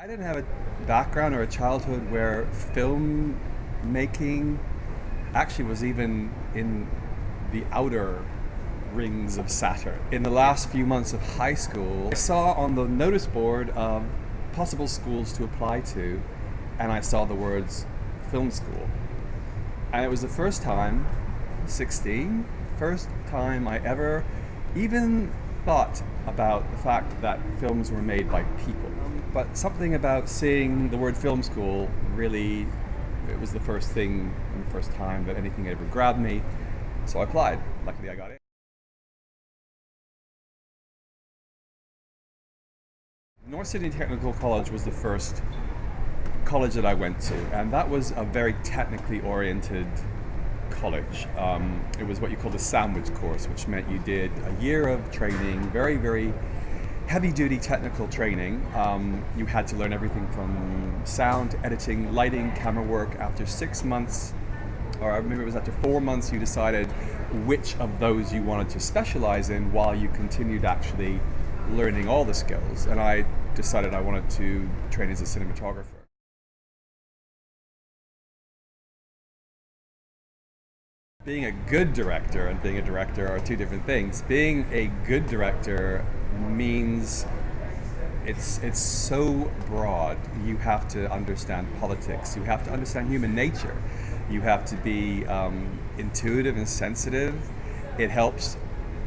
I didn't have a background or a childhood where film making actually was even in the outer rings of Saturn. In the last few months of high school, I saw on the notice board of possible schools to apply to, and I saw the words film school. And it was the first time, 16, first time I ever even thought about the fact that films were made by people. But something about seeing the word film school really, it was the first thing and the first time that anything ever grabbed me. So I applied. Luckily I got in. North Sydney Technical College was the first college that I went to, and that was a very technically oriented college. It was what you call the sandwich course, which meant you did a year of training, very, very heavy duty technical training. You had to learn everything from sound, editing, lighting, camera work. After 6 months, or I remember it was after 4 months, you decided which of those you wanted to specialize in while you continued actually learning all the skills. And I decided I wanted to train as a cinematographer. Being a good director and being a director are two different things. Being a good director means it's so broad. You have to understand politics. You have to understand human nature. You have to be intuitive and sensitive. It helps,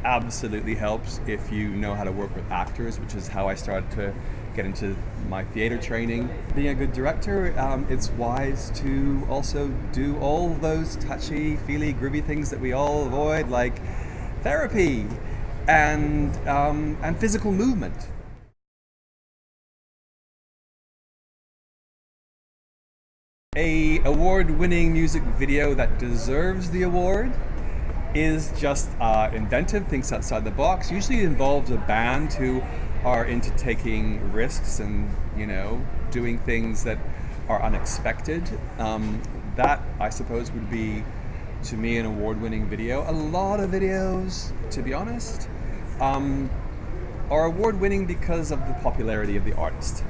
absolutely helps, if you know how to work with actors, which is how I started to get into my theater training. Being a good director, it's wise to also do all those touchy, feely, groovy things that we all avoid, like therapy and physical movement. A award-winning music video that deserves the award is just inventive, thinks outside the box. Usually it involves a band who are into taking risks and, doing things that are unexpected. That, I suppose, would be, to me, an award-winning video. A lot of videos, to be honest, are award-winning because of the popularity of the artist.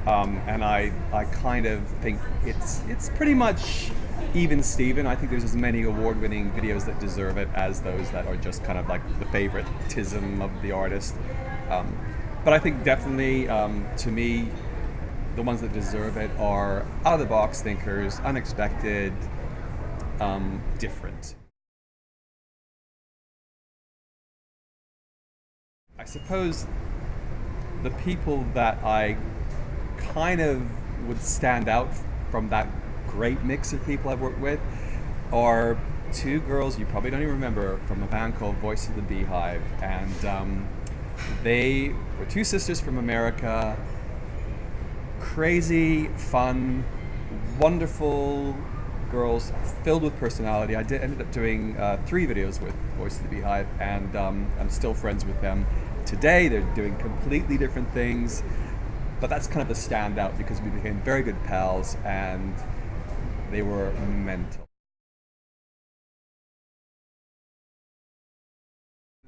And I kind of think it's pretty much even Steven. I think there's as many award-winning videos that deserve it as those that are just kind of like the favoritism of the artist. But I think definitely, to me, the ones that deserve it are out-of-the-box thinkers, unexpected, different. I suppose the people that I kind of would stand out from that great mix of people I've worked with are two girls you probably don't even remember from a band called Voice of the Beehive, and they were two sisters from America. Crazy, fun, wonderful girls, filled with personality. Ended up doing 3 videos with Voice of the Beehive, and I'm still friends with them today. They're doing completely different things, but that's kind of a standout because we became very good pals and they were mental.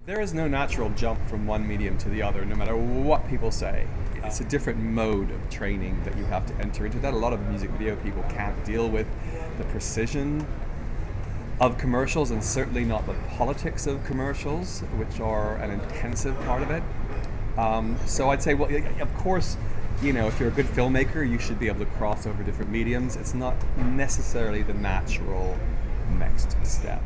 There is no natural jump from one medium to the other, no matter what people say. It's a different mode of training that you have to enter into that a lot of music video people can't deal with. The precision of commercials, and certainly not the politics of commercials, which are an intensive part of it. So I'd say, well, of course, if you're a good filmmaker, you should be able to cross over different mediums. It's not necessarily the natural next step.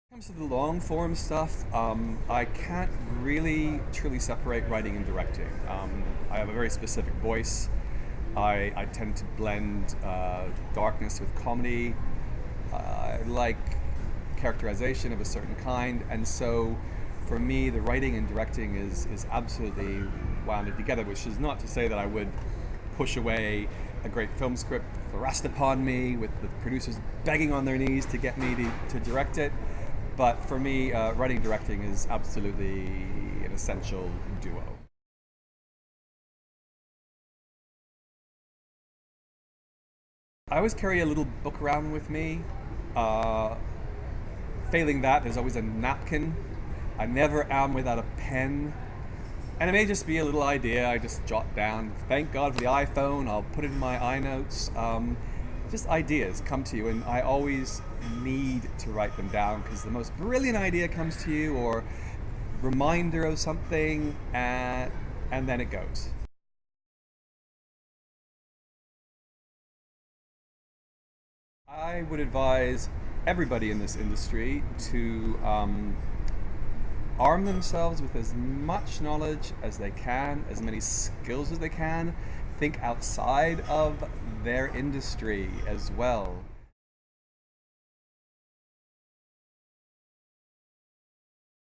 When it comes to the long form stuff, I can't really truly separate writing and directing. I have a very specific voice. I tend to blend darkness with comedy. I like characterization of a certain kind, and so for me, the writing and directing is absolutely wound together, which is not to say that I would push away a great film script thrust upon me with the producers begging on their knees to get me to direct it. But for me, writing and directing is absolutely an essential duo. I always carry a little book around with me. Failing that, there's always a napkin I never am without a pen. And it may just be a little idea I just jot down. Thank God for the iPhone. I'll put it in my iNotes. Just ideas come to you, and I always need to write them down because the most brilliant idea comes to you, or reminder of something, and then it goes. I would advise everybody in this industry to arm themselves with as much knowledge as they can, as many skills as they can. Think outside of their industry as well.